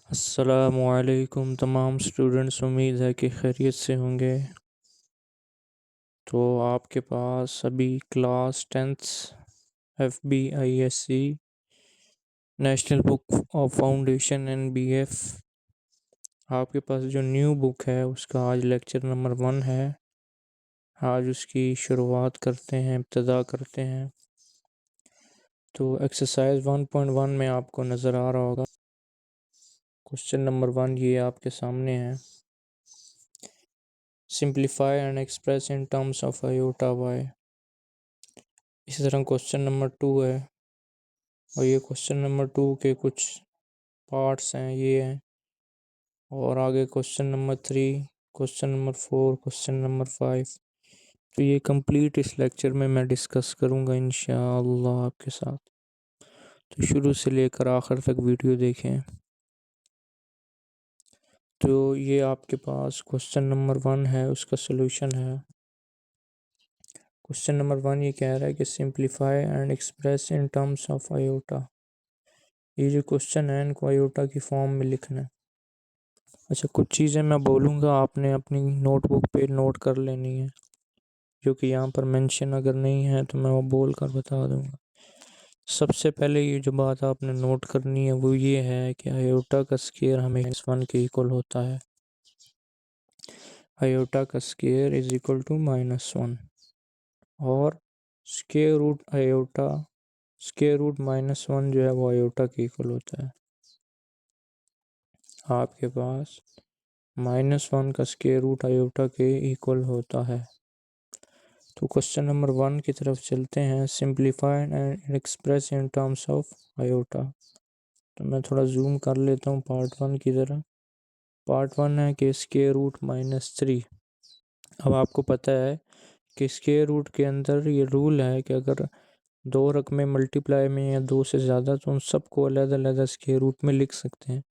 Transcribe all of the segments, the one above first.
अस्सलामुअलैकुम तमाम स्टूडेंट्स, उम्मीद है कि खैरियत से होंगे। तो आपके पास अभी class tenth FBISC national book of foundation NBF आपके पास जो न्यू बुक है उसका आज लेक्चर नंबर 1 है। आज उसकी शुरुआत करते हैं, इब्तिदा करते हैं। तो एक्सरसाइज 1.1 में आपको नज़र आ रहा होगा क्वेश्चन नंबर 1 ये आपके सामने है। Simplify and express in terms of iota y. इसी तरह क्वेश्चन नंबर 2 है और ये क्वेश्चन नंबर 2 के कुछ पार्ट्स हैं ये हैं। और आगे question number 3, question number 4, question number 5। तो ये कंप्लीट इस लेक्चर में मैं डिस्कस करूँगा इंशाअल्लाह आपके साथ। तो शुरू से लेकर आखिर तक वीडियो देखें। तो ये आपके पास क्वेश्चन नंबर 1 है, उसका सलूशन है। क्वेश्चन नंबर 1 ये कह रहा है कि simplify and express in terms of iota. ये जो क्वेश्चन है इनको आयोटा की फॉर्म में लिखना है। अच्छा, कुछ चीज़ें मैं बोलूँगा, आपने अपनी नोटबुक पे नोट कर लेनी है, जो कि यहाँ पर मेंशन अगर नहीं है तो मैं वो बोल कर बता दूँगा। सबसे पहले ये जो बात आपने नोट करनी है वो ये है कि आयोटा का स्क्वायर हमेशा 1 के इक्वल होता है। आयोटा का स्क्वायर इज इक्वल टू -1 और square root iota square root -1 जो है वो आयोटा के इक्वल होता है। आपके पास -1 का स्क्वायर रूट आयोटा के इक्वल होता है। तो क्वेश्चन नंबर 1 की तरफ चलते हैं। Simplify and express in terms of iota. तो मैं थोड़ा जूम कर लेता हूँ पार्ट 1 की तरह। पार्ट 1 है कि स्क्वायर रूट -3। अब आपको पता है कि स्क्वायर रूट के अंदर ये रूल है कि अगर दो रकमें मल्टीप्लाई में या दो से ज़्यादा तो उन सबको अलग अलग स्क्वायर रूट में लिख सकते हैं।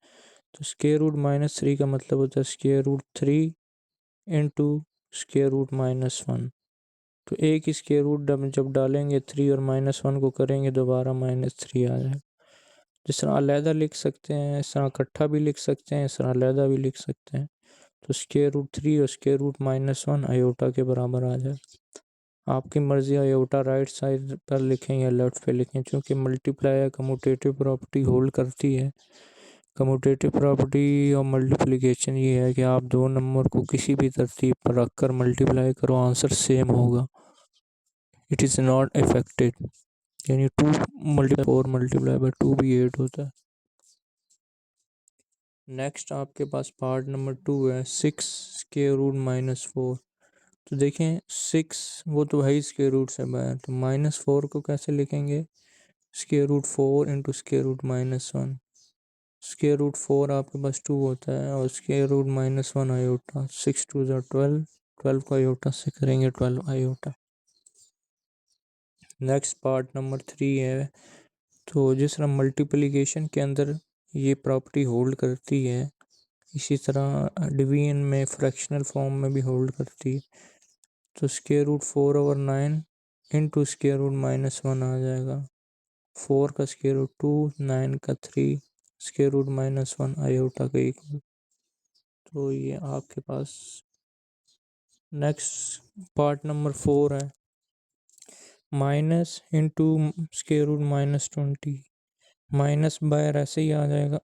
तो स्क्वायर रूट -3 का मतलब होता है square root 3 into square root -1। तो एक स्क्वायर रूट जब डालेंगे 3 और -1 को करेंगे दोबारा -3 आ जाएगा। जिस तरह अलहदा लिख सकते हैं इस तरह इकट्ठा भी लिख सकते हैं, इस तरह अलहदा भी लिख सकते हैं। तो स्क्वायर रूट 3 और स्क्वायर रूट -1 आयोटा के बराबर आ जाए। आपकी मर्ज़ी आयोटा राइट साइड पर लिखें या लेफ्ट पे लिखें, क्योंकि मल्टीप्लाई कम्यूटेटिव प्रॉपर्टी होल्ड करती है। कम्यूटेटिव प्रॉपर्टी और मल्टीप्लिकेशन ये है कि आप दो नंबर को किसी भी तरतीब पर रखकर मल्टीप्लाई करो, आंसर सेम होगा। It is not affected. यानी 2 × 4 मल्टीप्लाई बाय 2 भी 8 होता है। नेक्स्ट आपके पास पार्ट नंबर 2 है 6 स्क्वायर रूट -4। तो देखें 6 वो तो है ही स्क्वायर रूट से बाहर, तो -4 को कैसे लिखेंगे? Square root 4 into square root -1। Square root 4 आपके पास 2 होता है और स्क्वायर रूट -1 आयोटा। 6 2 ज़ा 12, 12 को आयोटा से करेंगे 12 आयोटा। नेक्स्ट पार्ट नंबर 3 है। तो जिस तरह मल्टीप्लिकेशन के अंदर ये प्रॉपर्टी होल्ड करती है, इसी तरह डिवीजन में फ्रैक्शनल फॉर्म में भी होल्ड करती है। तो square root 4/9 into square root -1 आ जाएगा। 4 का स्क्वायर रूट 2, 9 का 3, स्क्वायर रूट -1 आयोटा का इक्वल। तो ये आपके पास नेक्स्ट पार्ट नंबर 4 है minus into square root -20। Minus बाहर ऐसे ही आ जाएगा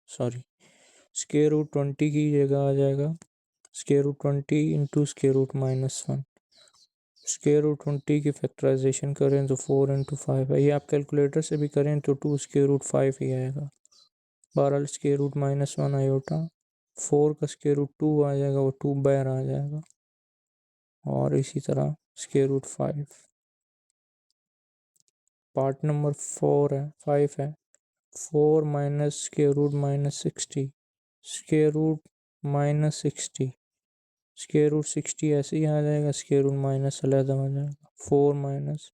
सॉरी, स्क्वायर रूट 20 की जगह आ जाएगा square root 20 into square root -1। Square root 20 की फैक्टराइजेशन करें तो 4 इंटू 5 है। ये आप कैलकुलेटर से भी करें तो 2 स्क्वायर रूट 5 ही आएगा। 12 स्क्वायर रूट -1 आयोटा। 4 का स्क्वायर रूट 2 आ जाएगा, वो 2 बाहर आ जाएगा। और इसी तरह स्क्वायर रूट 5। पार्ट नंबर 4 है 5 है 4 minus square root -60। Square root -60, square root 60 ऐसे ही आ जाएगा, स्क्वायर रूट माइनस अलग आ जाएगा। 4 माइनस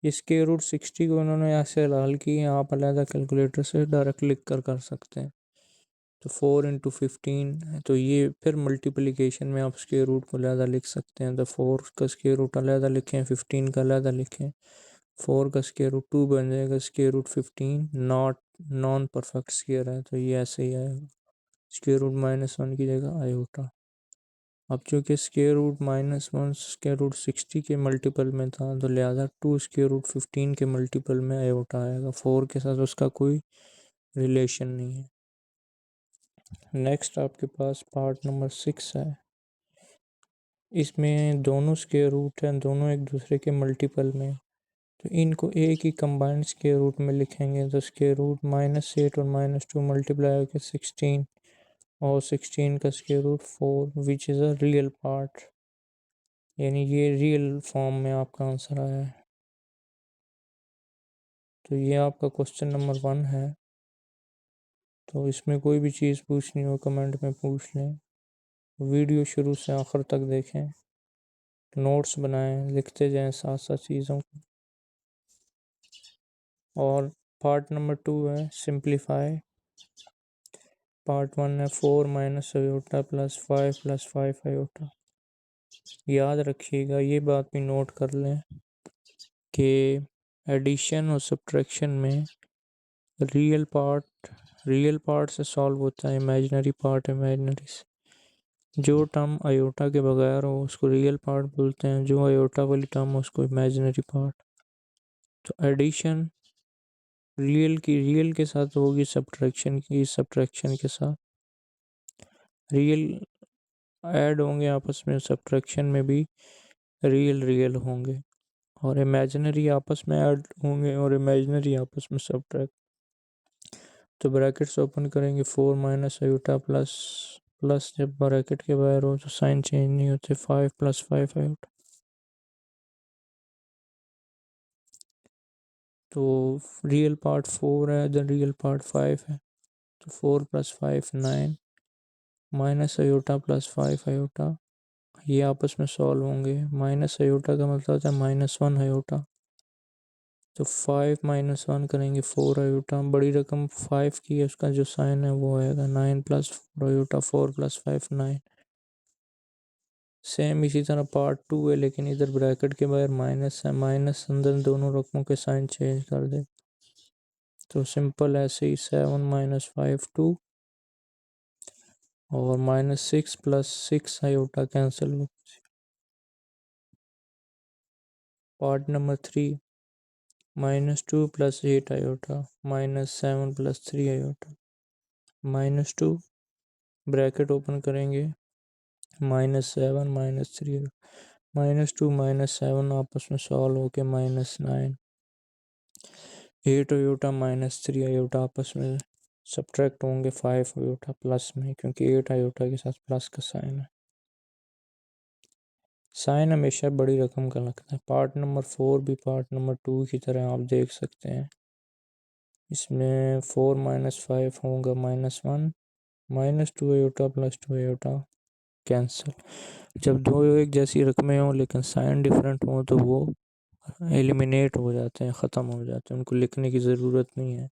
ये स्क्वायर रूट 60 को उन्होंने ऐसे हल किए, आप अलग कैलकुलेटर से डायरेक्ट लिख कर सकते हैं। तो 4 इंटू 15 है, तो ये फिर मल्टीप्लिकेशन में आप स्क्वायर रूट को अलग लिख सकते हैं। तो 4 का स्क्वायर रूट अलग लिखें, 15 का अलग लिखें। 4 का स्क्वायर रूट 2 बन जाएगा square root 15 not non perfect square है तो ये ऐसे ही आएगा, स्क्वायर रूट -1 की जगह आयोटा। अब चूंकि स्क्वायर रूट -1 स्क्वायर रूट 60 के मल्टीपल में था तो लिहाजा 2 स्क्वायर रूट 15 के मल्टीपल में आयोटा आएगा, 4 के साथ उसका कोई रिलेशन नहीं है। नेक्स्ट आपके पास पार्ट नंबर 6 है। इसमें दोनों स्क्वायर रूट हैं, दोनों एक दूसरे के मल्टीपल में, तो इनको एक ही कंबाइंड स्क्वायर रूट में लिखेंगे तो स्क्वायर रूट -8 और -2 मल्टीप्लाई होकर 16 और 16 का square root 4 which is a real part, यानी ये रियल फॉर्म में आपका आंसर आया है। तो ये आपका क्वेश्चन नंबर 1 है। तो इसमें कोई भी चीज़ पूछनी हो कमेंट में पूछ लें, वीडियो शुरू से आखिर तक देखें, नोट्स बनाएं, लिखते जाएं साथ साथ चीज़ों को। और पार्ट नंबर 2 है सिंप्लीफाई। पार्ट 1 है 4 minus iota plus 5 plus 5 iota. याद रखिएगा, ये बात भी नोट कर लें कि एडिशन और सब्ट्रैक्शन में रियल पार्ट से सॉल्व होता है, इमेजिनरी पार्ट इमेजिनरी से। जो टर्म आयोटा के बगैर हो उसको रियल पार्ट बोलते हैं, जो आयोटा वाली टर्म हो उसको इमेजिनरी पार्ट। तो एडिशन रियल के साथ होगी, सब्ट्रैक्शन के साथ रियल ऐड होंगे आपस में, सब्ट्रैक्शन में भी रियल होंगे, और इमेजिनरी आपस में ऐड होंगे और इमेजिनरी आपस में सब्ट्रैक्ट। तो ब्रैकेट्स ओपन करेंगे, 4 माइनस आयोटा प्लस प्लस, जब ब्रैकेट के बाहर हो तो साइन चेंज नहीं होते, 5 प्लस 5 आयोटा। तो रियल पार्ट 4 है, देन रियल पार्ट 5 है, तो 4 plus 5 9 minus iota plus 5 iota, ये आपस में सॉल्व होंगे। माइनस आयोटा का मतलब होता है -1 आयोटा, तो 5 -1 करेंगे 4 आयोटा, बड़ी रकम 5 की है, उसका जो साइन है वो आएगा 9 प्लस 4 आयोटा, 4 प्लस 5 9। सेम इसी तरह पार्ट 2 है, लेकिन इधर ब्रैकेट के बाहर माइनस है, माइनस अंदर दोनों रकमों के साइन चेंज कर दे। तो सिंपल ऐसे ही 7 माइनस 5 2 और -6 प्लस 6 आयोटा कैंसिल हो। Part number 3 -2 plus 8 iota -7 plus 3 iota, -2 bracket open करेंगे, -7 -3 -2 -7 आपस में सॉल्व होके -9, 8 आयोटा -3 आयोटा आपस में सब्ट्रैक्ट होंगे 5 आयोटा प्लस में, क्योंकि 8 आयोटा के साथ प्लस का साइन है। साइन हमेशा बड़ी रकम का लगता है। पार्ट नंबर 4 भी पार्ट नंबर 2 की तरह आप देख सकते हैं, इसमें 4 - 5 होगा -1, -2 आयोटा प्लस 2 आयोटा कैंसिल। जब दो एक जैसी रकमें हों लेकिन साइन डिफरेंट हों तो वो एलिमिनेट हो जाते हैं, ख़त्म हो जाते हैं, उनको लिखने की ज़रूरत नहीं है,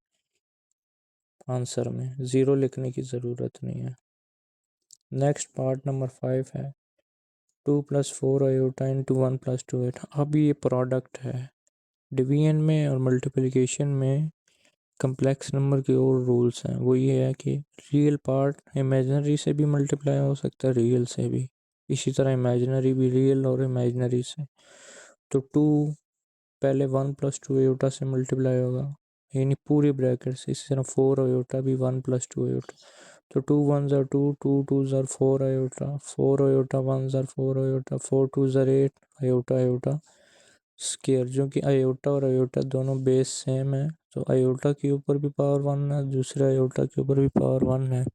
आंसर में ज़ीरो लिखने की ज़रूरत नहीं है। नेक्स्ट पार्ट नंबर 5 है 2 + 4 आयोटा इंटू 1 + 2 आयोटा। अब ये प्रोडक्ट है, डिवीजन में और मल्टीप्लिकेशन में कम्प्लेक्स नंबर के और रूल्स हैं। वो ये है कि रियल पार्ट इमेजिनरी से भी मल्टीप्लाई हो सकता है, रियल से भी, इसी तरह इमेजिनरी भी रियल और इमेजिनरी से। तो 2 पहले 1 + 2 आयोटा से मल्टीप्लाई होगा, यानी पूरी ब्रैकेट से। इसी तरह 4 आयोटा भी 1 + 2 आयोटा, तो 2 1 ज़र 2, 2 2 ज़र 4 आयोटा, 4 आयोटा 1 ज़र 4 आयोटा, 4 2 ज़र 8 आयोटा आयोटा स्केयर, जो कि आयोटा और आयोटा दोनों बेस सेम है, तो आयोटा के ऊपर भी पावर 1 है, दूसरे आयोटा के ऊपर भी पावर 1 है।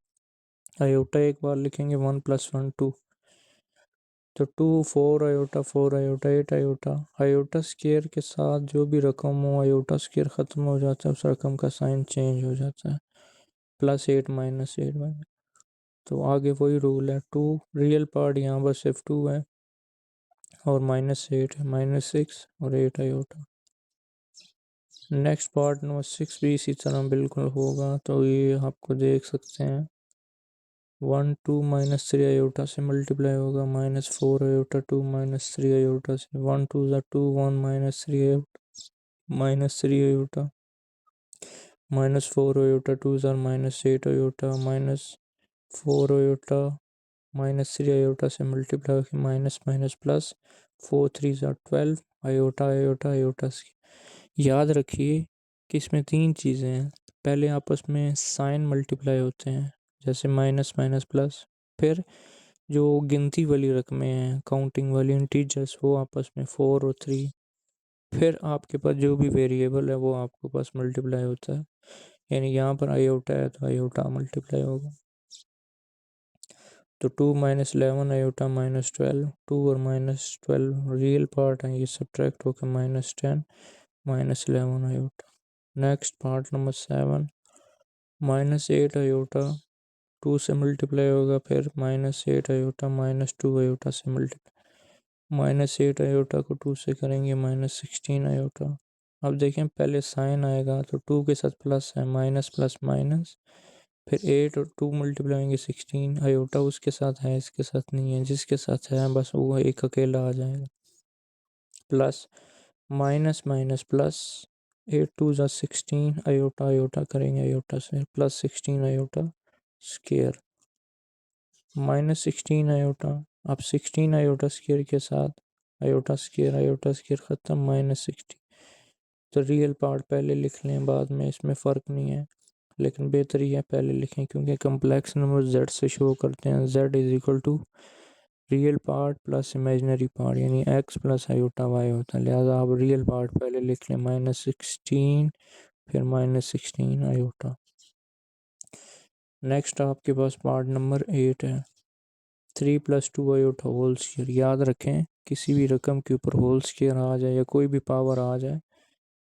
आयोटा एक बार लिखेंगे 1 + 1 2, तो 2 4 iota 4 iota 8 iota. Iota square के साथ जो भी रकम हो, आयोटा स्केयर ख़त्म हो जाता है, उस रकम का साइन चेंज हो जाता है, +8 -8 तो आगे वही रूल है। 2 रियल पार्ट यहाँ पर सिर्फ 2 है, और -8 है, -6 और 8 आयोटा। नेक्स्ट पार्ट नंबर 6 भी इसी तरह बिल्कुल होगा, तो ये आपको देख सकते हैं 1 2 -3 आयोटा से मल्टीप्लाई होगा, -4 आयोटा 2 -3 आयोटा से, 1 2 ज़ा 2 1 -3 iota -3 iota, -4 iota 2 are -8 iota -4 iota -3 iota से मल्टीप्लाई होकर minus minus plus 4 3 are 12 iota iota iota से। याद रखिए कि इसमें तीन चीज़ें हैं। पहले आपस में साइन मल्टीप्लाई होते हैं, जैसे माइनस माइनस प्लस। फिर जो गिनती वाली रकमें हैं, काउंटिंग वाली इंटीजर्स, वो आपस में 4 और 3। फिर आपके पास जो भी वेरिएबल है वो आपके पास मल्टीप्लाई होता है, यानी यहाँ पर आयोटा है तो आयोटा मल्टीप्लाई होगा। तो 2 माइनस 11 आयोटा -12, 2 और -12 रियल पार्ट है, ये सब्ट्रैक्ट होकर -10 -11 iota. Next part number 7, -8 iota 2 से मल्टीप्लाई होगा, फिर -8 आयोटा -2 आयोटा से मल्टीप्लाई। -8 आयोटा को 2 से करेंगे -16 आयोटा। अब देखें पहले साइन आएगा तो 2 के साथ प्लस है, माइनस प्लस माइनस, फिर 8 और 2 मल्टीप्लाई होंगे 16 आयोटा उसके साथ है, इसके साथ नहीं है, जिसके साथ है बस वो एक अकेला आ जाएगा। प्लस माइनस माइनस प्लस 8 2 जा 16 आयोटा आयोटा करेंगे आयोटा से, प्लस 16 आयोटा स्केयर -16 आयोटा। अब 16 आयोटा स्केयर के साथ आयोटा स्केयर ख़त्म -16। तो रियल पार्ट पहले लिख लें, बाद में इसमें फ़र्क नहीं है, लेकिन बेहतर ही है पहले लिखें क्योंकि कम्प्लेक्स नंबर z से शो करते हैं। z is equal to real part plus imaginary part, यानी x प्लस आयोटा y होता है। लिहाजा आप रियल पार्ट पहले लिख लें -16, फिर -16 आयोटा। नेक्स्ट आपके पास पार्ट नंबर 8 है, 3 + 2 आयोटा होल स्क्वायर। याद रखें किसी भी रकम के ऊपर होल स्क्वायर आ जाए या कोई भी पावर आ जाए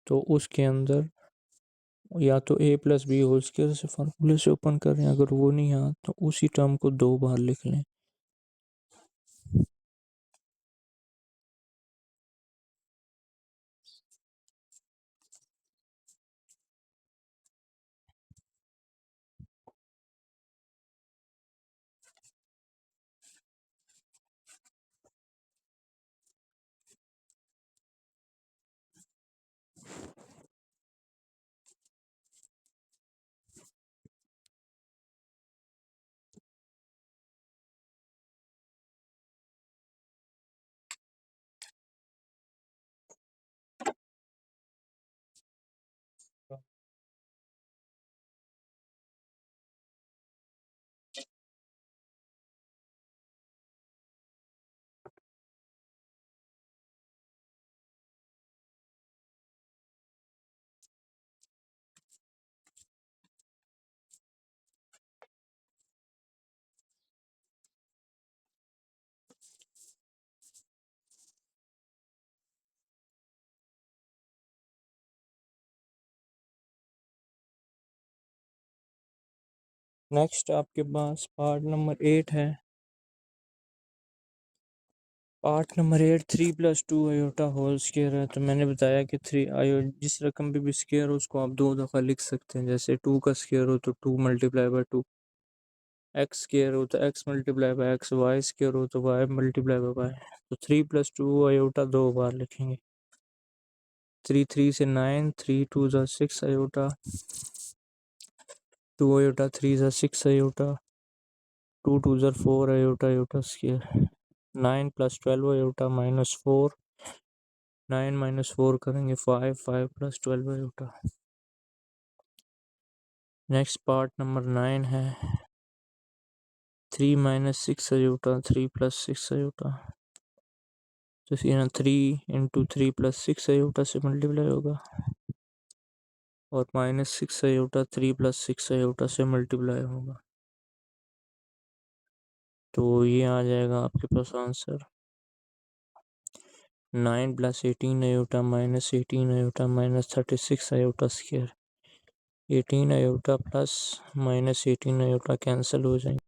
तो उसके अंदर या तो a + b होल स्क्वायर से फार्मूले से ओपन कर रहे हैं, अगर वो नहीं आ तो उसी टर्म को 2 बार लिख लें। नेक्स्ट आपके पास पार्ट नंबर 8 है। Part number 8 3 + 2 iota whole square है। तो मैंने बताया कि 3 आयो जिस रकम पे भी स्क्वायर हो उसको आप 2 दफ़ा लिख सकते हैं। जैसे 2 का स्क्वायर हो तो 2 × 2, एक्स स्क्वायर हो तो x × x, वाई स्क्वायर हो तो y × y। तो 3 + 2 आयोटा 2 बार लिखेंगे। 3 3 से 9, 3 2 ज़ा 6 आयोटा, 2 आयोटा 3 ज़ा 6 आयोटा, 2 2 ज़ा 4 आयोटा आयोटा स्क्वायर। 9 + 12 आयोटा -4, 9 - 4 करेंगे 5, 5 + 12 आयोटा। नेक्स्ट पार्ट नंबर 9 है, 3 - 6 आयोटा, 3 + 6 आयोटा। तो यहाँ 3 × 3 + 6 आयोटा से मल्टीप्लाई होगा, और -6 आयोटा 3 + 6 आयोटा से मल्टीप्लाई होगा। तो ये आ जाएगा आपके पास answer 9 + 18 iota -18 iota -36 iota square. 18 iota plus -18 iota cancel हो जाएंगे,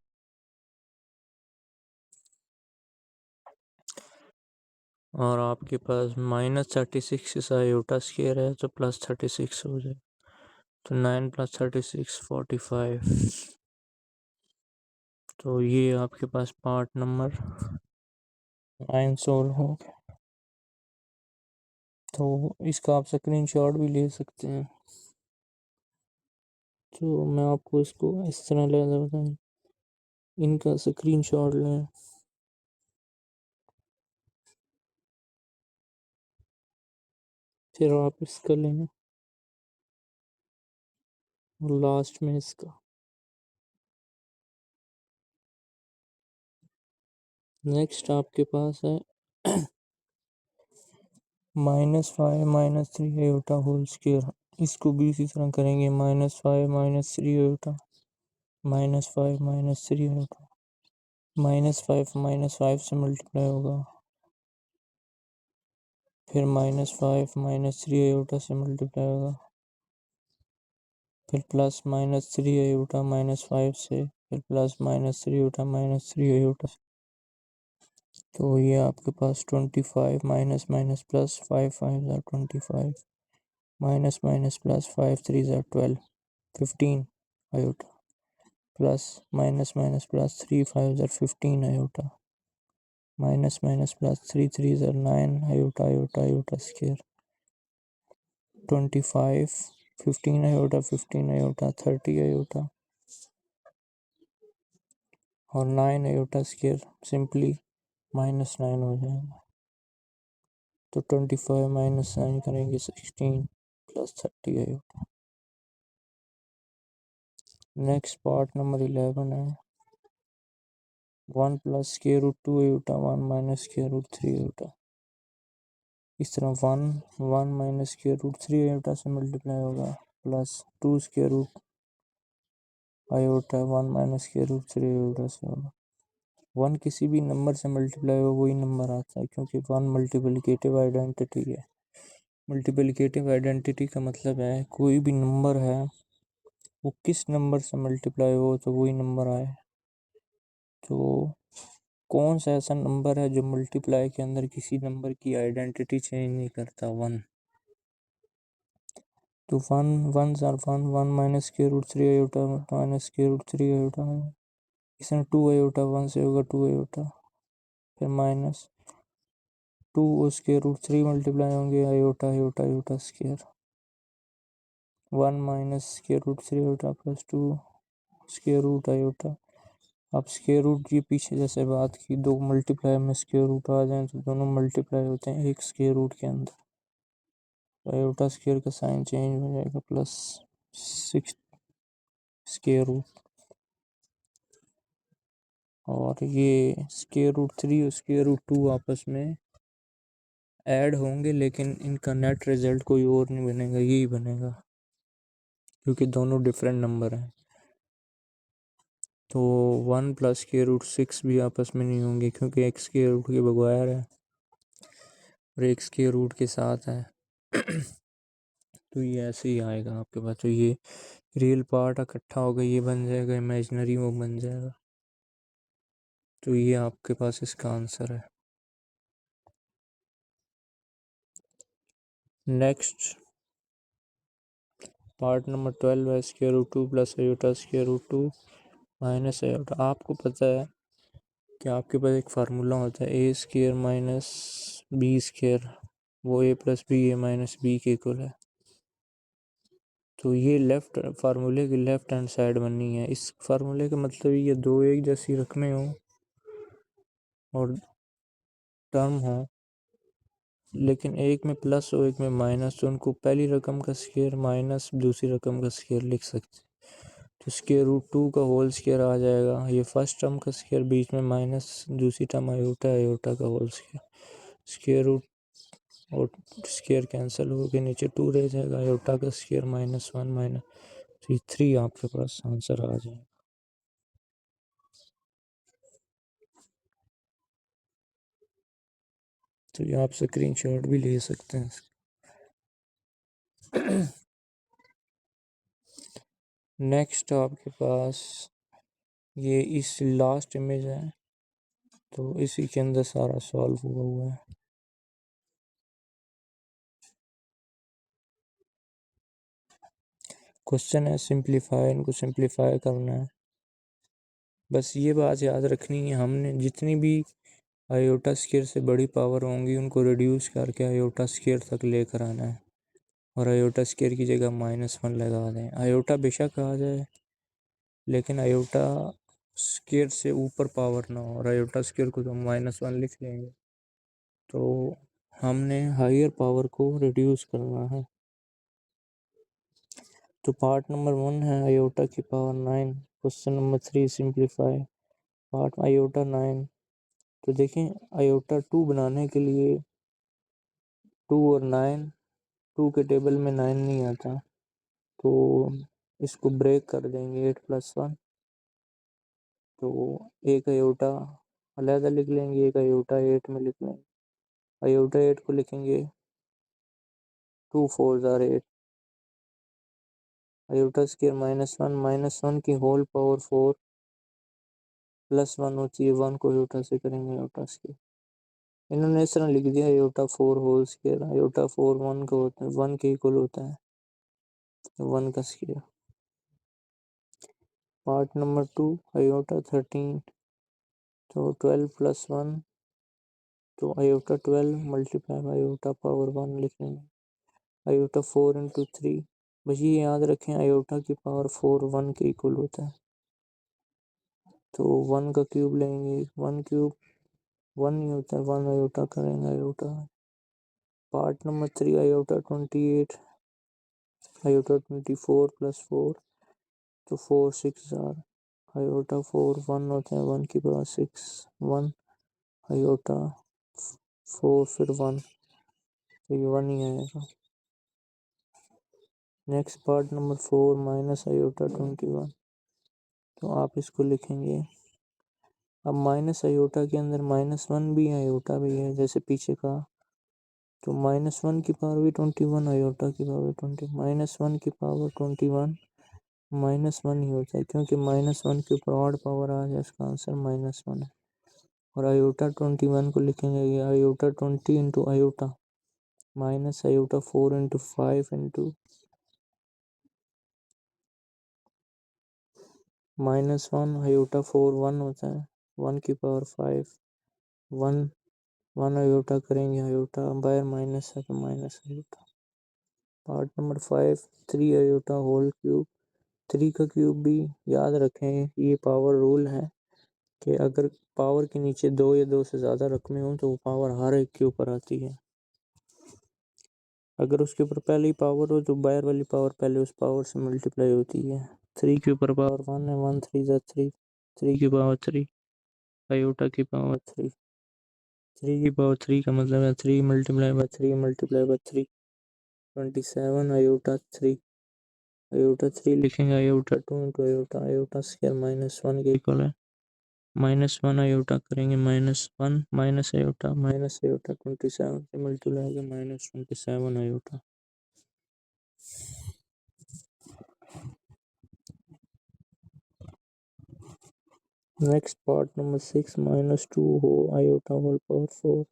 और आपके पास -36 आयोटा स्क्वायर है तो +36 हो जाए। तो 9 + 36 45। तो ये आपके पास पार्ट नंबर 9 सोल्व हो गया। तो इसका आप स्क्रीनशॉट भी ले सकते हैं। तो मैं आपको इसको इस तरह ले बताएं, इनका स्क्रीनशॉट लें, फिर आप इसका लें और लास्ट में इसका। नेक्स्ट आपके पास है -5 -3 आयोटा होल स्क्वायर। इसको भी इसी तरह करेंगे, -5 -3 आयोटा -5 -3 आयोटा, -5 से मल्टीप्लाई होगा, फिर -5 -3 आयोटा से मल्टीप्लाई होगा, फिर +-3 आयोटा -5 से, फिर +-3 आयोटा -3 आयोटा। तो ये आपके पास 25 माइनस माइनस प्लस 5 5 ज़ा 25 माइनस माइनस प्लस 5 3 ज़ा 12 15 iota, plus minus minus plus 3 5 ज़ा 15 आयोटा, माइनस माइनस प्लस 3 3 ज़ा 9 iota iota iota square, 25 15 iota 15 iota 30 iota और 9 आयोटा स्क्वायर, सिंपली -9 हो जाएगा। तो 25 माइनस 9 करेंगे 16 plus 30 iota. Next part number 11 है 1 plus square root 2 iota 1 minus square root 3 iota. इस तरह 1 माइनस स्क्वायर रूट 3 आयोटा से मल्टीप्लाई होगा, plus 2 square root iota 1 minus square root 3 iota से होगा। 1 किसी भी नंबर से मल्टीप्लाई हो वही नंबर आता है, क्योंकि 1 मल्टीप्लिकेटिव आइडेंटिटी है। मल्टीप्लिकेटिव आइडेंटिटी का मतलब है कोई भी नंबर है वो किस नंबर से मल्टीप्लाई हो तो वही नंबर आए। तो कौन सा ऐसा नंबर है जो मल्टीप्लाई के अंदर किसी नंबर की आइडेंटिटी चेंज नहीं करता? 1। तो 1 ज़ार 1 minus square root 3 iota minus square root 3 iota है। इसमें 2 आयोटा 1 से होगा 2 आयोटा, फिर माइनस 2 स्क्वायर रूट 3 मल्टीप्लाई होंगे iota iota iota square, 1 minus square root 3 iota plus 2 square root iota. अब स्क्वायर रूट की पीछे जैसे बात की, दो मल्टीप्लाई में स्क्वायर रूट आ जाए तो दोनों मल्टीप्लाई होते हैं एक स्क्वायर रूट के अंदर, तो आयोटा स्क्वायर का साइन चेंज हो जाएगा, प्लस 6 स्क्वायर रूट, और ये स्क्वायर रूट 3 और स्क्वायर रूट 2 आपस में ऐड होंगे, लेकिन इनका नेट रिजल्ट कोई और नहीं बनेगा, यही बनेगा, क्योंकि दोनों डिफरेंट नंबर हैं। तो 1 प्लस स्क्वायर रूट 6 भी आपस में नहीं होंगे, क्योंकि एक स्क्वायर रूट के बगैर है और एक स्क्वायर रूट के साथ है। तो ये ऐसे ही आएगा आपके पास। तो ये रियल पार्ट इकट्ठा होगा, ये बन जाएगा, इमेजिनरी वो बन जाएगा। तो ये आपके पास इसका आंसर है। नेक्स्ट पार्ट नंबर 12 है square root 2 plus iota square root 2 minus iota. आपको पता है कि आपके पास एक फार्मूला होता है ए स्क्वायर माइनस बी स्क्वायर, वो ए प्लस बी ए माइनस बी के इक्वल है। तो ये लेफ्ट फार्मूले की लेफ्ट हैंड साइड बननी है। इस फार्मूले का मतलब ये दो एक जैसी रकमें हों और टर्म हो, लेकिन एक में प्लस हो एक में माइनस, तो उनको पहली रकम का स्क्वायर माइनस दूसरी रकम का स्क्वायर लिख सकते। तो स्क्वायर रूट 2 का होल स्क्वायर आ जाएगा, ये फर्स्ट टर्म का स्क्वायर, बीच में माइनस, दूसरी टर्म आयोटा आयोटा का होल स्क्वायर, स्क्वायर रूट और स्क्वायर कैंसिल हो के नीचे 2 रह जाएगा, आयोटा का स्क्वायर -1 माइनस 3 आपके पास आंसर आ जाएगा। तो ये आप स्क्रीनशॉट भी ले सकते हैं। नेक्स्ट आपके पास ये इस लास्ट इमेज है, तो इसी के अंदर सारा सॉल्व हुआ है। क्वेश्चन है सिंप्लीफाई, इनको सिंप्लीफाई करना है। बस ये बात याद रखनी है, हमने जितनी भी आयोटा स्क्वायर से बड़ी पावर होंगी उनको रिड्यूस करके आयोटा स्क्वायर तक लेकर आना है। और आयोटा स्क्वायर की जगह -1 लगा दें। आयोटा बेशक आ जाए लेकिन आयोटा स्क्वायर से ऊपर पावर ना हो, और आयोटा स्क्वायर को तो -1 लिख लेंगे। तो हमने हायर पावर को रिड्यूस करना है। तो पार्ट नंबर 1 है आयोटा की power 9। Question number 3 simplify part iota 9। तो देखें आयोटा 2 बनाने के लिए 2 और 9, 2 के टेबल में 9 नहीं आता, तो इसको ब्रेक कर देंगे 8 + 1। तो एक आयोटा अलहदा लिख लेंगे, एक आयोटा 8 में लिख लेंगे। आयोटा 8 को लिखेंगे 2 4 ज़ार 8। आयोटा स्क्वायर -1 की होल पावर 4 +1 होती है, 1 को आयोटा से करेंगे आयोटा स्क्वायर। इन्होंने इस तरह लिख दिया आयोटा 4 होल स्क्वायर। आयोटा 4 1 का होता है, 1 के इक्वल होता है, 1 का स्क्वायर। Part number 2 iota 13। तो 12 + 1, तो iota 12 multiply by iota power 1 लिख लेंगे। आयोटा 4 × 3, बस ये याद रखें आयोटा की पावर 4 1 के इक्वल होता है। तो 1 का क्यूब लेंगे, 1 क्यूब 1 नहीं होता है, 1 आयोटा करेंगे iota. Part number 3 iota 28। Iota 24 + 4, तो 4 6 ज़ार। आयोटा 4 1 होता है, 1 की पावर 6 1। आयोटा 4 फिर 1, तो ये 1 ही आएगा। Next part number 4 minus iota 21। तो आप इसको लिखेंगे, अब माइनस आयोटा के अंदर -1 भी है आयोटा भी है जैसे पीछे का, तो -1 की पावर भी 21, आयोटा की पावर 20। -1 की पावर 21 -1 ही होता है, क्योंकि -1 के ऊपर ऑड पावर आ जाए, इसका आंसर -1 है। और आयोटा 21 को लिखेंगे iota 20 into iota minus iota 4 into 5 into -1। Iota 4 1 होता है, 1 की पावर 5 1 1 आयोटा करेंगे आयोटा बाय माइनस है तो minus iota. Part number 5 3 iota whole cube. 3 का क्यूब भी याद रखें, ये पावर रूल है कि अगर पावर के नीचे 2 या 2 से ज़्यादा रकमें हों तो वो पावर हर एक के ऊपर आती है। अगर उसके ऊपर पहले ही पावर हो तो बाहर वाली पावर पहले उस पावर से मल्टीप्लाई होती है। 3 के ऊपर पावर 1 है, 1 3 ज़ा 3, 3 की पावर 3 आयोटा की पावर 3। 3 की पावर 3 का मतलब है 3 multiply by 3 multiply by 3 27 iota 3। Iota 3 लिखेंगे iota 2 into iota iota square -1 के इक्वल है। -1 आयोटा करेंगे -1 माइनस आयोटा 27 से मल्टीप्लाई होगा -27 आयोटा। नेक्स्ट पार्ट नंबर 6 -2 हो आयोटा होल पावर 4।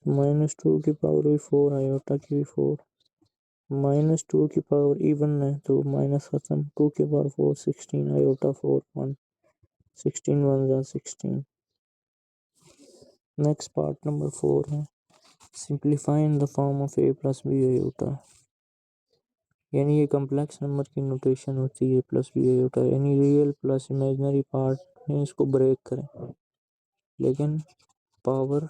-2 की पावर भी 4 आयोटा की भी 4। -2 की पावर इवन है तो माइनस खत्म, 2 की पावर 4 16 आयोटा 4 1 16 1 ज़ा 16। नेक्स्ट पार्ट नंबर 4 है simplify in the form of a + b iota, यानी ये कम्प्लेक्स नंबर की नोटेशन होती है +b आयोटा, यानी रियल प्लस इमेजिनरी पार्ट में इसको ब्रेक करें, लेकिन पावर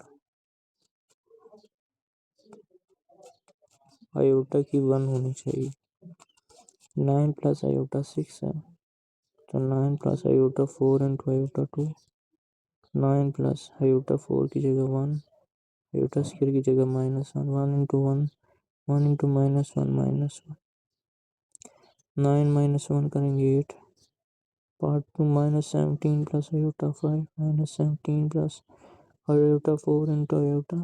आयोटा की 1 होनी चाहिए। 9 + आयोटा 6 है, तो 9 + आयोटा 4 इंटू आयोटा 2। 9 + आयोटा 4 की जगह 1, आयोटा स्क्वायर की जगह -1, 1 इंटू 1 1 इंटू -1 -1। 9 -1 करेंगे 8। Part 2 -17 + iota 5 -17 + iota 4 into iota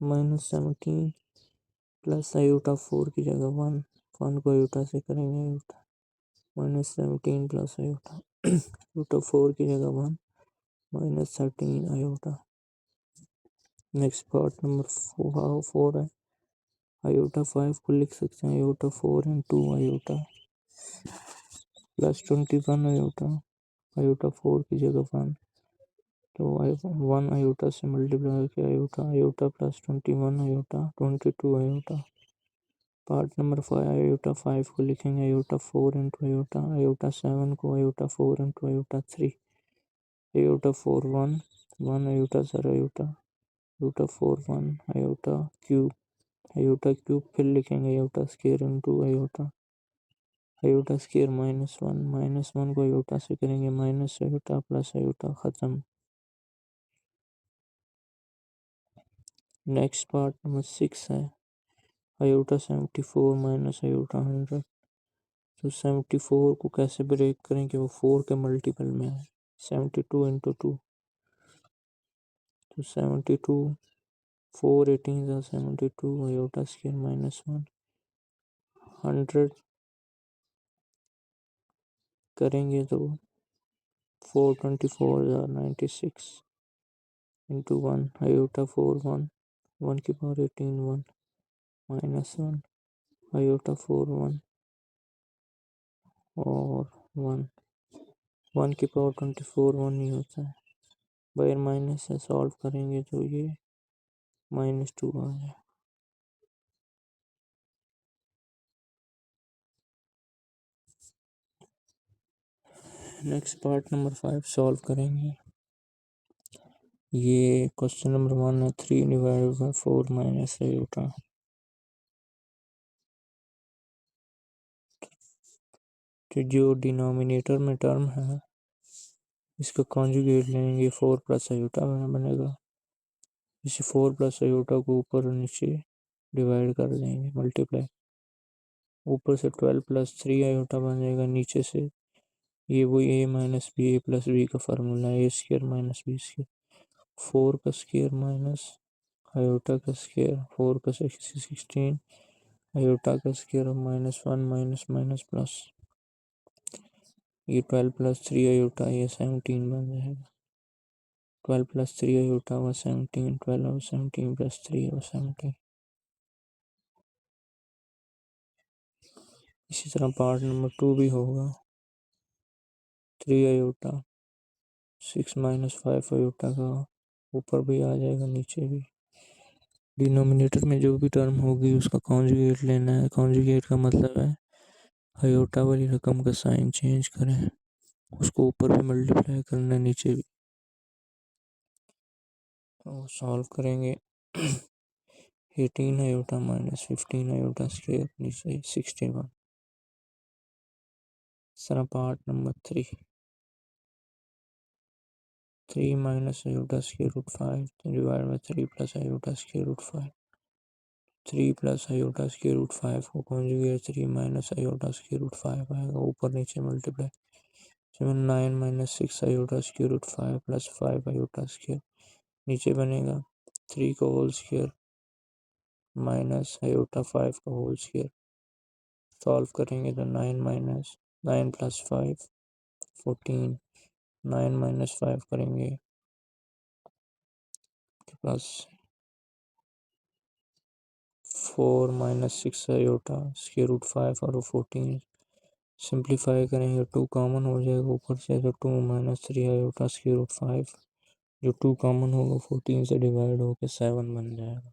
-17 plus iota 4 की जगह 1, 1 को आयोटा से करेंगे आयोटा -17 + आयोटा आयोटा 4 की जगह 1 -13 आयोटा। नेक्स्ट पार्ट नंबर 4 है आयोटा 5 को लिख सकते हैं iota 4 into iota +21 iota iota 4 की जगह 1, तो 1 आयोटा से मल्टीप्लाई किया iota iota +21 iota 22 iota. Part number 5 iota 5 को लिखेंगे आयोटा 4 इंटू आयोटा, आयोटा 7 को iota 4 into iota 3, iota 4 1 1 iota sir iota, iota 4 1 iota cube, iota cube फिर लिखेंगे iota square into iota, iota square minus one को iota से करेंगे minus iota plus iota ख़त्म। Next part number 6 है iota 74 minus iota 100। तो 74 को कैसे ब्रेक करेंगे, वो 4 के मल्टीपल में है, 72 इंटू 2, तो 72 4 18 72 आयोटा स्क्वायर माइनस 1 100 करेंगे तो 424 96 इंटू 1 आयोटा 4 1 1 की पावर 18 1 माइनस 1 आयोटा 4 1 और 1 1 की पावर 24 1 ही होता है, बाहर माइनस से सॉल्व करेंगे तो ये -2 आ जाए। नेक्स्ट पार्ट नंबर 5 सॉल्व करेंगे। ये क्वेश्चन नंबर 1 है 3 डिवाइडेड बाई 4 माइनस आयोटा। तो जो डिनोमिनेटर में टर्म है इसका कॉन्जुगेट लेंगे 4 प्लस आयोटा बनेगा, इसे 4 प्लस आयोटा को ऊपर और नीचे डिवाइड कर देंगे मल्टीप्लाई, ऊपर से 12 प्लस 3 आयोटा बन जाएगा, नीचे से ये वही ए माइनस बी ए प्लस बी का फार्मूला है, ए स्क्र माइनस बी स्क्र, 4 का स्क्र माइनस आयोटा का स्क्र, 4 का 16 आयोटा का square minus 1 minus minus plus, ये 12 प्लस 3 आयोटा ये 17 बन जाएगा, 12 प्लस 3 आयोटा हुआ 17, 12 और 17 प्लस 3 और 17। इसी तरह पार्ट नंबर 2 भी होगा 3 आयोटा 6 माइनस 5 आयोटा का ऊपर भी आ जाएगा नीचे भी, डिनोमिनेटर में जो भी टर्म होगी उसका कॉन्जुगेट लेना है, कॉन्जुगेट का मतलब है आयोटा वाली रकम का साइन चेंज करें, उसको ऊपर भी मल्टीप्लाई करना है नीचे भी। तो सॉल्व करेंगे 18 आयोटा माइनस 15 आयोटा स्क्वायर नीचे 61। Sir part number 3 minus iota square root 5 divide by 3 plus iota square root 5, 3 plus iota square root 5 को conjugate 3 minus iota square root 5 आएगा, ऊपर नीचे multiply 9 minus 6 iota square root 5 plus 5 iota square, नीचे बनेगा 3 का whole square minus iota 5 का whole square, solve करेंगे तो 9 माइनस 9 प्लस 5 14, 9 माइनस 5 करेंगे plus 4 minus 6 iota square root 5 और 14, सिंप्लीफाई करेंगे 2 कॉमन हो जाएगा ऊपर से, तो 2 माइनस 3 आयोटा स्क्वायर रूट 5, जो 2 कॉमन होगा 14 से डिवाइड होकर 7 बन जाएगा।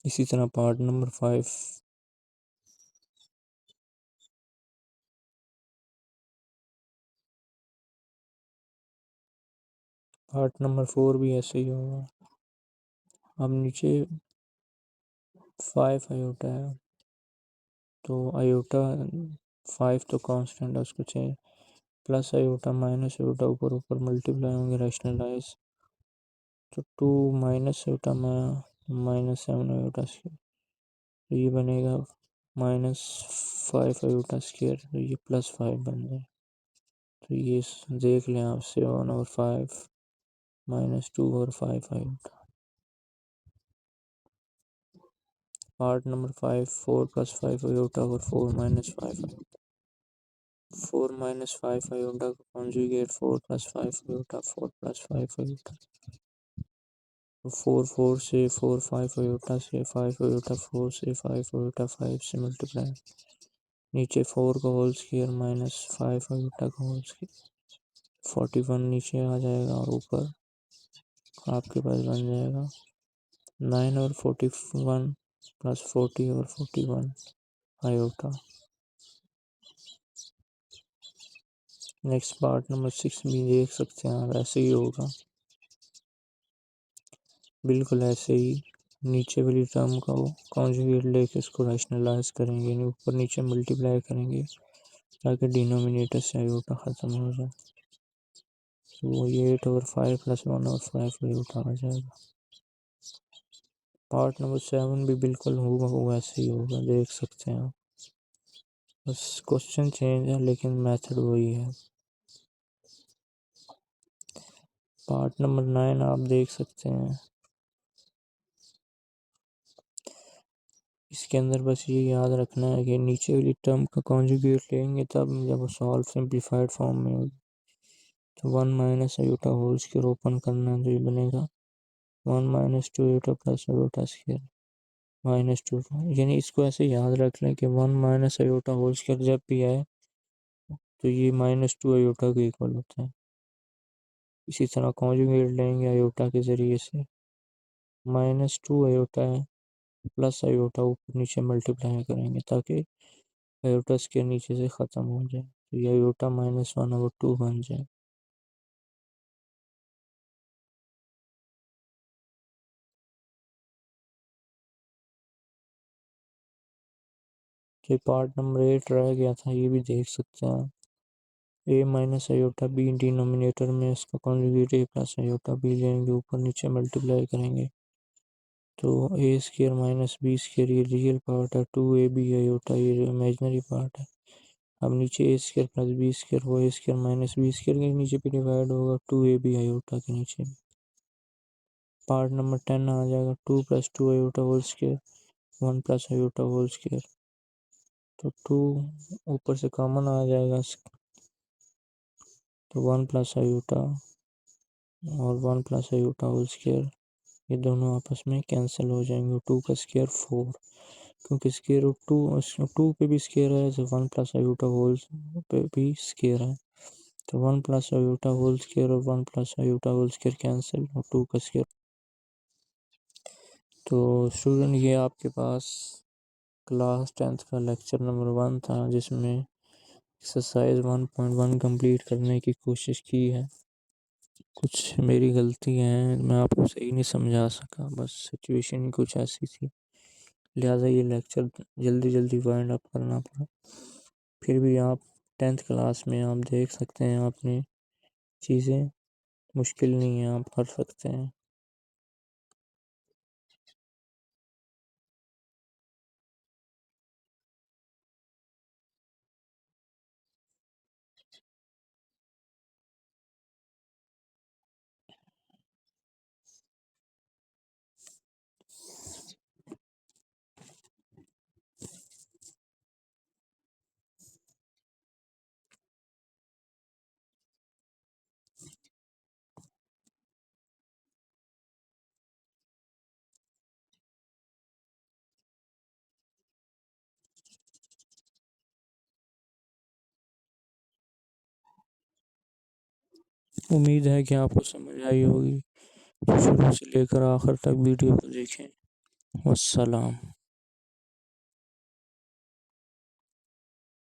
इसी तरह पार्ट नंबर 5 पार्ट नंबर 4 भी ऐसे ही होगा। अब नीचे 5 आयोटा है तो आयोटा 5 तो कांस्टेंट है उसको change, plus iota minus iota ऊपर ऊपर मल्टीप्लाई होंगे रैशनलाइज, तो 2 minus iota minus 7 iota square, तो ये बनेगा -5 आयोटा स्क्वायर, तो ये +5 बन जाए, तो ये देख लें आप 7 और 5 -2 और 5 आयोटा। पार्ट नंबर 5 4 + 5 आयोटा और 4 - 5 आयोटा, 4 - 5 आयोटा का कॉन्जुगेट 4 + 5 आयोटा 4 + 5 आयोटा, तो 4 4 से 4 5 आयोटा से 5 आयोटा 4 से 5 आयोटा 5 से मल्टीप्लाई, नीचे 4 का होल स्क्वायर माइनस 5 आयोटा का होल स्क्वायर, 41 नीचे आ जाएगा और ऊपर आपके पास बन जाएगा 9 और 41 प्लस 40 और 41 आयोटा। नेक्स्ट पार्ट नंबर 6 भी देख सकते हैं आप, ऐसे ही होगा, बिल्कुल ऐसे ही। नीचे वाली टर्म का वो कॉन्जुगेट लेके इसको रैशनलाइज करेंगे, यानी ऊपर नीचे मल्टीप्लाई करेंगे ताकि डिनोमिनेटर से आयोटा ख़त्म हो जाए। तो वो 8 और 5 प्लस 1 और 5 आयोटा आ जाएगा। पार्ट नंबर 7 भी बिल्कुल होगा, वो ऐसे ही होगा, देख सकते हैं आप, बस क्वेश्चन चेंज है लेकिन मेथड वही है। पार्ट नंबर 9 आप देख सकते हैं, इसके अंदर बस ये याद रखना है कि नीचे वाली टर्म का कॉन्जुगेट लेंगे तब जब वो सॉल्व सिंप्लीफाइड फॉर्म में होगी तो 1 minus iota whole square open करना है तो ये बनेगा 1 minus 2 iota plus iota square -2, यानी इसको ऐसे याद रख लें कि 1 माइनस आयोटा होल स्क्वायर जब भी आए तो ये -2 आयोटा के इक्वल होता है। इसी तरह कॉन्जुगेट लेंगे आयोटा के ज़रिए से, -2 आयोटा है प्लस आयोटा ऊपर नीचे मल्टीप्लाई करेंगे ताकि आयोटा के नीचे से ख़त्म हो जाए, तो ये आयोटा -1/2 बन जाए। ये पार्ट नंबर 8 रह गया था, ये भी देख सकते हैं। ए माइनस आयोटा बी डिनोमिनेटर में इसका कॉन्जुगेट ए प्लस आयोटा बी लेंगे, ऊपर नीचे मल्टीप्लाई करेंगे तो ए स्क्र माइनस बी स्क्र ये रियल पार्ट है, 2ab आयोटा ये इमेजनरी पार्ट है। अब नीचे ए स्क्र प्लस बी स्क्र वो ए स्क्र माइनस बी स्क्र के नीचे भी डिवाइड होगा 2ab आयोटा के नीचे। पार्ट नंबर 10 आ जाएगा 2 + 2 iota whole square 1 + iota whole square, तो 2 ऊपर से कॉमन आ जाएगा तो 1 + आयोटा और 1 + आयोटा होल स्क्वायर ये दोनों आपस में कैंसिल हो जाएंगे। 2 का स्क्वायर 4, क्योंकि स्क्वायर रूट 2 पे भी स्क्वायर है तो 1 + आयोटा होल पे भी स्क्वायर है, तो 1 + आयोटा होल स्क्वायर और 1 + आयोटा होल स्क्वायर कैंसिल और 2 का स्क्वायर। तो स्टूडेंट ये आपके पास क्लास 10th का लेक्चर नंबर 1 था जिसमें एक्सरसाइज 1.1 कंप्लीट करने की कोशिश की है। कुछ मेरी गलती है, मैं आपको सही नहीं समझा सका, बस सिचुएशन ही कुछ ऐसी थी, लिहाजा ये लेक्चर जल्दी जल्दी वाइंड अप करना पड़ा। फिर भी आप 10th क्लास में आप देख सकते हैं, आपने चीज़ें मुश्किल नहीं है, आप कर सकते हैं। उम्मीद है कि आपको समझ आई होगी, तो शुरू से लेकर आखिर तक वीडियो को देखें। वस्सलाम।